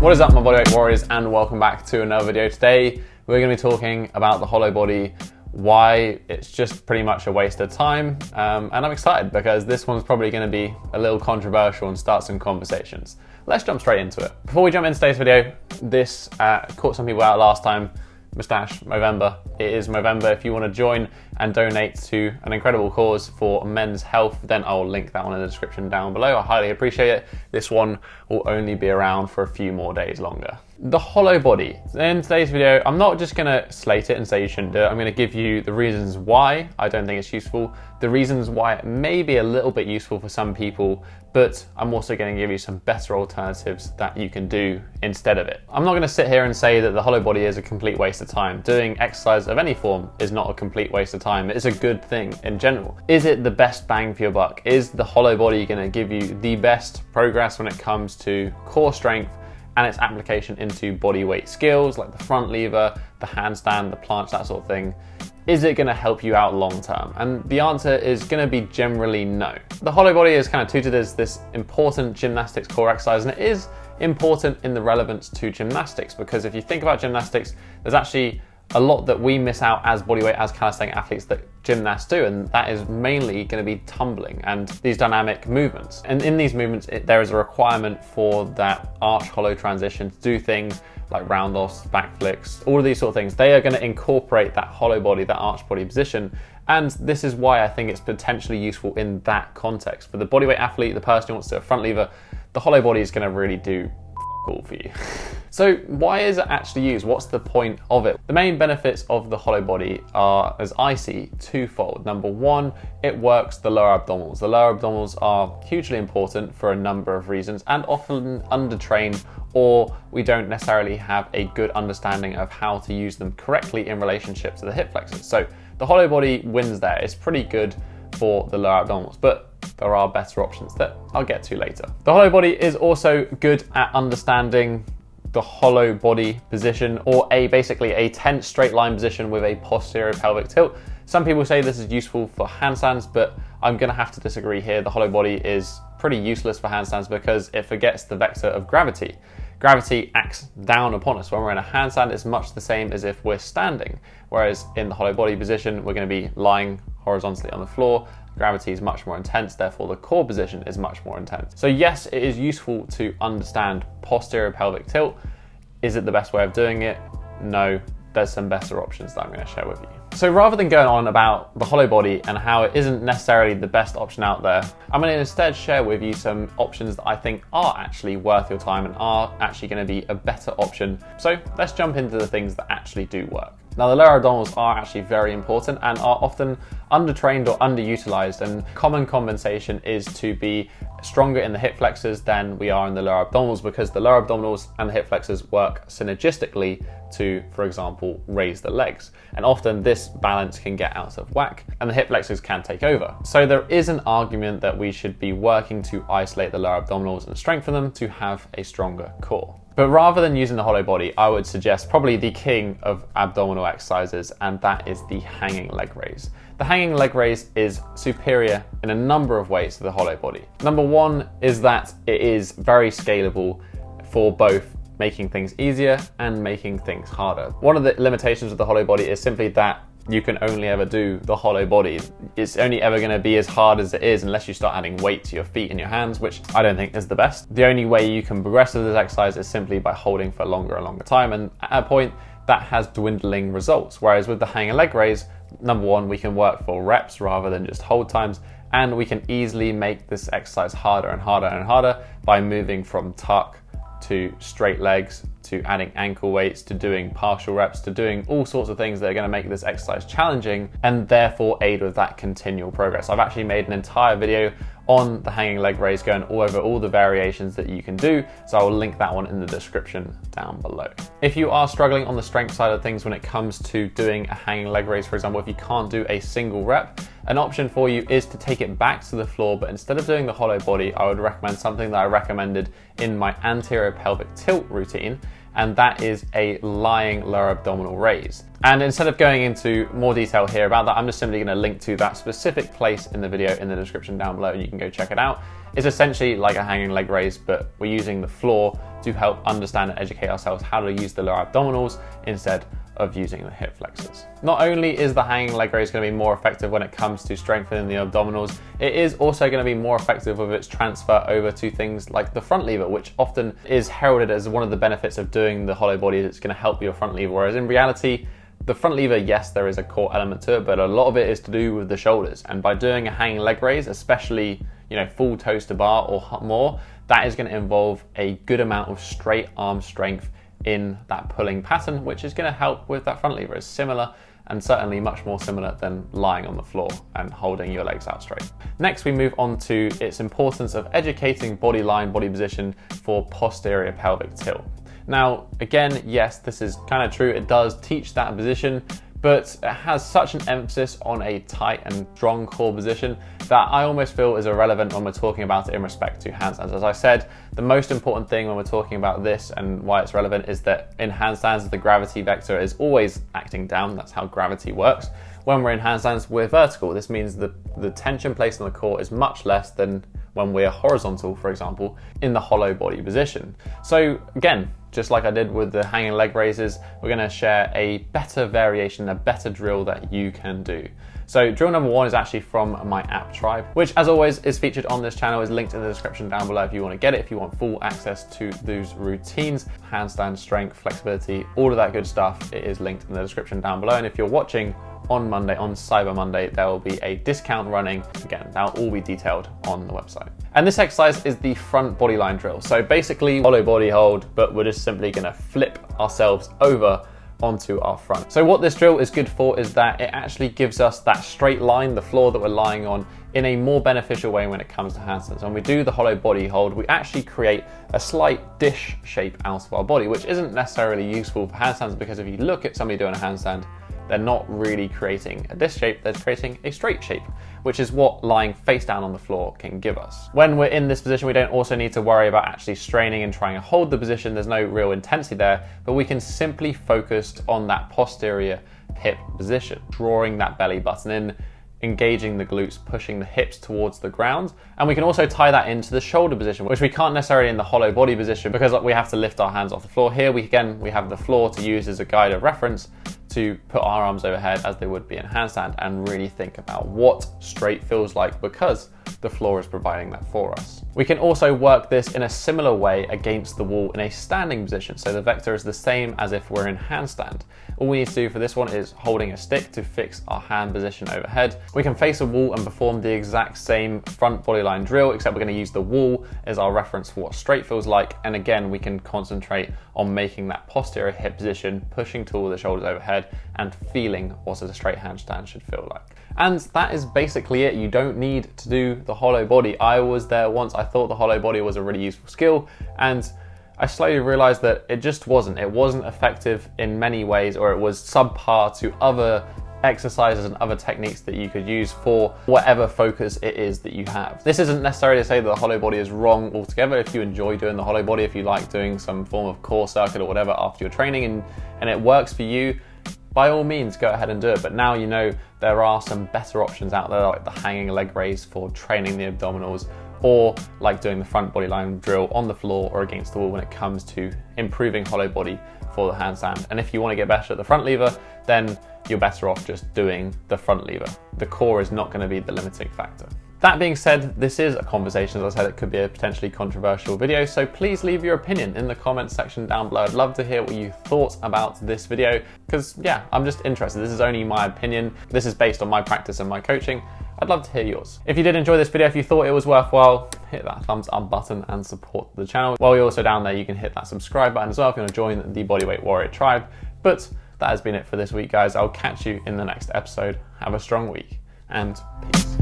What is up, my bodyweight warriors, and welcome back to another video. Today we're going to be talking about the hollow body, why it's just pretty much a waste of time, and I'm excited because this one's probably going to be a little controversial and start some conversations. Let's jump straight into it. Before we jump into today's video, this caught some people out last time. Moustache Movember. It is Movember. If you want to join and donate to an incredible cause for men's health, then I'll link that one in the description down below. I highly appreciate it. This one will only be around for a few more days longer. The hollow body. In today's video, I'm not just going to slate it and say you shouldn't do it. I'm going to give you the reasons why I don't think it's useful, the reasons why it may be a little bit useful for some people, but I'm also going to give you some better alternatives that you can do instead of it. I'm not going to sit here and say that the hollow body is a complete waste of time. Doing exercise of any form is not a complete waste of time. It's a good thing in general. Is it the best bang for your buck? Is the hollow body going to give you the best progress when it comes to core strength and its application into body weight skills like the front lever, the handstand, the planche, that sort of thing? Is it going to help you out long term? And the answer is going to be generally no. The hollow body is kind of touted as this important gymnastics core exercise, and it is important in the relevance to gymnastics, because if you think about gymnastics, there's actually a lot that we miss out as bodyweight, as calisthenic athletes that gymnasts do, and that is mainly going to be tumbling and these dynamic movements. And in these movements, there is a requirement for that arch hollow transition to do things like round-offs, back flicks, all of these sort of things. They are going to incorporate that hollow body, that arch body position, and this is why I think it's potentially useful in that context. For the bodyweight athlete, the person who wants to do a front lever, the hollow body is going to really do cool for you. So why is it actually used? What's the point of it? The main benefits of the hollow body are, as I see, twofold. Number one, it works the lower abdominals. The lower abdominals are hugely important for a number of reasons and often undertrained, or we don't necessarily have a good understanding of how to use them correctly in relationship to the hip flexors. So the hollow body wins there. It's pretty good for the lower abdominals, but there are better options that I'll get to later. The hollow body is also good at understanding the hollow body position, or basically a tense straight line position with a posterior pelvic tilt. Some people say this is useful for handstands, but I'm going to have to disagree here. The hollow body is pretty useless for handstands because it forgets the vector of gravity. Gravity acts down upon us. When we're in a handstand, it's much the same as if we're standing, whereas in the hollow body position, we're going to be lying horizontally on the floor. Gravity is much more intense, therefore the core position is much more intense. So yes, it is useful to understand posterior pelvic tilt. Is it the best way of doing it? No, there's some better options that I'm going to share with you. So rather than going on about the hollow body and how it isn't necessarily the best option out there, I'm going to instead share with you some options that I think are actually worth your time and are actually going to be a better option. So let's jump into the things that actually do work. Now, the lower abdominals are actually very important and are often undertrained or underutilized, and common compensation is to be stronger in the hip flexors than we are in the lower abdominals, because the lower abdominals and the hip flexors work synergistically to, for example, raise the legs. And often this balance can get out of whack and the hip flexors can take over. So there is an argument that we should be working to isolate the lower abdominals and strengthen them to have a stronger core. But rather than using the hollow body, I would suggest probably the king of abdominal exercises, and that is the hanging leg raise. The hanging leg raise is superior in a number of ways to the hollow body. Number one is that it is very scalable for both making things easier and making things harder. One of the limitations of the hollow body is simply that you can only ever do the hollow body. It's only ever going to be as hard as it is unless you start adding weight to your feet and your hands, which I don't think is the best. The only way you can progress with this exercise is simply by holding for longer and longer time, and at a point that has dwindling results. Whereas with the hanging leg raise, number one, we can work for reps rather than just hold times, and we can easily make this exercise harder and harder and harder by moving from tuck to straight legs, to adding ankle weights, to doing partial reps, to doing all sorts of things that are going to make this exercise challenging and therefore aid with that continual progress. I've actually made an entire video on the hanging leg raise going all over all the variations that you can do, so I will link that one in the description down below. If you are struggling on the strength side of things when it comes to doing a hanging leg raise, for example, if you can't do a single rep, an option for you is to take it back to the floor, but instead of doing the hollow body, I would recommend something that I recommended in my anterior pelvic tilt routine, and that is a lying lower abdominal raise. And instead of going into more detail here about that, I'm just simply going to link to that specific place in the video in the description down below, and you can go check it out. It's essentially like a hanging leg raise, but we're using the floor to help understand and educate ourselves how to use the lower abdominals instead of using the hip flexors. Not only is the hanging leg raise going to be more effective when it comes to strengthening the abdominals, it is also going to be more effective with its transfer over to things like the front lever, which often is heralded as one of the benefits of doing the hollow body. It's going to help your front lever, whereas in reality, the front lever, yes, there is a core element to it, but a lot of it is to do with the shoulders. And by doing a hanging leg raise, especially, full toes to bar or more, that is going to involve a good amount of straight arm strength in that pulling pattern, which is going to help with that front lever. It's similar, and certainly much more similar than lying on the floor and holding your legs out straight. Next, we move on to its importance of educating body line, body position for posterior pelvic tilt. Now, again, yes, this is kind of true. It does teach that position, but it has such an emphasis on a tight and strong core position that I almost feel is irrelevant when we're talking about it in respect to handstands. As I said, the most important thing when we're talking about this and why it's relevant is that in handstands, the gravity vector is always acting down. That's how gravity works. When we're in handstands, we're vertical. This means that the tension placed on the core is much less than when we're horizontal, for example, in the hollow body position. So again, just like I did with the hanging leg raises, we're gonna share a better variation, a better drill that you can do. So drill number 1 is actually from my app Tribe, which as always is featured on this channel, is linked in the description down below if you wanna get it, if you want full access to those routines, handstand strength, flexibility, all of that good stuff, it is linked in the description down below. And if you're watching on Monday, on Cyber Monday, there will be a discount running. Again, that'll all be detailed on the website. And this exercise is the front body line drill. So basically hollow body hold, but we're just simply gonna flip ourselves over onto our front. So what this drill is good for is that it actually gives us that straight line, the floor that we're lying on, in a more beneficial way when it comes to handstands. When we do the hollow body hold, we actually create a slight dish shape out of our body, which isn't necessarily useful for handstands, because if you look at somebody doing a handstand, they're not really creating a disc shape, they're creating a straight shape, which is what lying face down on the floor can give us. When we're in this position, we don't also need to worry about actually straining and trying to hold the position. There's no real intensity there, but we can simply focus on that posterior hip position, drawing that belly button in, engaging the glutes, pushing the hips towards the ground. And we can also tie that into the shoulder position, which we can't necessarily in the hollow body position because we have to lift our hands off the floor. Here we have the floor to use as a guide of reference to put our arms overhead as they would be in handstand and really think about what straight feels like, because the floor is providing that for us. We can also work this in a similar way against the wall in a standing position. So the vector is the same as if we're in handstand. All we need to do for this one is holding a stick to fix our hand position overhead. We can face a wall and perform the exact same front body line drill, except we're going to use the wall as our reference for what straight feels like. And again, we can concentrate on making that posterior hip position, pushing toward the shoulders overhead and feeling what a straight handstand should feel like. And that is basically it. You don't need to do the hollow body. I was there once. I thought the hollow body was a really useful skill, and I slowly realized that it just wasn't. It wasn't effective in many ways, or it was subpar to other exercises and other techniques that you could use for whatever focus it is that you have. This isn't necessarily to say that the hollow body is wrong altogether. If you enjoy doing the hollow body, if you like doing some form of core circuit or whatever after your training and it works for you, by all means, go ahead and do it. But now you know there are some better options out there, like the hanging leg raise for training the abdominals, or like doing the front body line drill on the floor or against the wall when it comes to improving hollow body for the handstand. And if you want to get better at the front lever, then you're better off just doing the front lever. The core is not going to be the limiting factor. That being said, this is a conversation, as I said, it could be a potentially controversial video, so please leave your opinion in the comments section down below. I'd love to hear what you thought about this video, because yeah, I'm just interested. This is only my opinion. This is based on my practice and my coaching. I'd love to hear yours. If you did enjoy this video, if you thought it was worthwhile, hit that thumbs up button and support the channel. While you're also down there, you can hit that subscribe button as well if you want to join the Bodyweight Warrior tribe. But that has been it for this week, guys. I'll catch you in the next episode. Have a strong week, and peace.